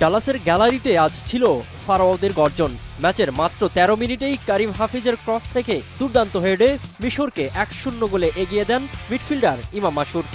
ডালাসের গ্যালারিতে আজ ছিল ফারাওদের গর্জন। ম্যাচের মাত্র ১৩ মিনিটেই কারিম হাফিজের ক্রস থেকে দুর্দান্ত হেডে মিশরকে ১-০ গোলে এগিয়ে দেন মিডফিল্ডার ইমাম মাসুর।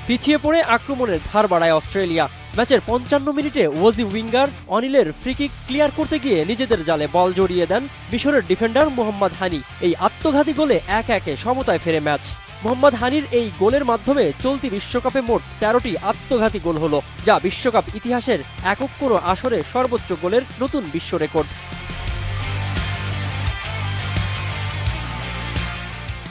পিছিয়ে পড়ে আক্রমণের ধার বাড়ায় অস্ট্রেলিয়া। ম্যাচের ৫৫ মিনিটে ওজি উইঙ্গার অনিলের ফ্রিকিক ক্লিয়ার করতে গিয়ে নিজেদের জালে বল জড়িয়ে দেন মিশরের ডিফেন্ডার মোহাম্মদ হানি। এই আত্মঘাতী গোলে ১-১ সমতায় ফেরে ম্যাচ। মোহাম্মদ হানির এই গোলের মাধ্যমে চলতি বিশ্বকাপে মোট ১৩টি আত্মঘাতী গোল হলো, যা বিশ্বকাপ ইতিহাসের একক কোনো আসরে সর্বোচ্চ গোলের নতুন বিশ্ব রেকর্ড।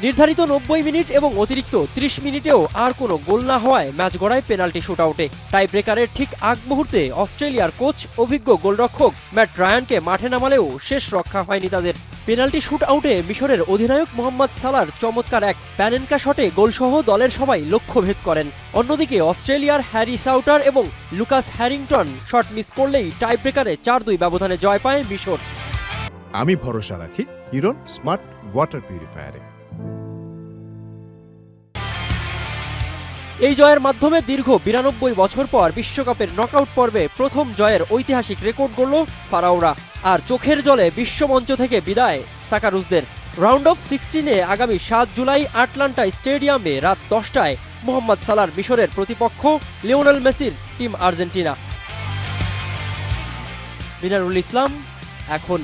নির্ধারিত ৯০ মিনিট এবং অতিরিক্ত ৩০ মিনিটেও আর কোনো গোল না হওয়ায় ম্যাচ গড়ায় পেনাল্টি শুটআউটে। টাই ব্রেকারের ঠিক আগ মুহূর্তে অস্ট্রেলিয়ার কোচ অভিজ্ঞ গোলরক্ষক ম্যাট রায়ানকে মাঠে নামালেও শেষ রক্ষা হয়নি তাদের। পেনাল্টি শুটআউটে মিশরের অধিনায়ক মোহাম্মদ সালার চমৎকার এক প্যানেনকা শটে গোলসহ দলের সবাই লক্ষ্যভেদ করেন। অন্যদিকে অস্ট্রেলিয়ার হ্যারি সাউটার এবং লুকাস হ্যারিংটন শট মিস করলেই টাই ব্রেকারে ৪-২ ব্যবধানে জয় পায় মিশর। আমি ভরসা রাখি হিরন স্মার্ট ওয়াটার পিউরিফায়ারে। এই জয়ের মাধ্যমে দীর্ঘ ৯২ বছর পর বিশ্বকাপের নকআউট পর্বে প্রথম জয়ের ঐতিহাসিক রেকর্ড গড়ল ফারাওরা। আর চোখের জলে বিশ্বমঞ্চ থেকে বিদায় সাকারুজদের। রাউন্ড অফ 16-এ আগামী ৭ জুলাই আটলান্টা স্টেডিয়ামে রাত ১০টায় মোহাম্মদ সালার মিশরের প্রতিপক্ষ লিওনেল মেসির টিম আর্জেন্টিনা। মিনারুল ইসলাম, এখন।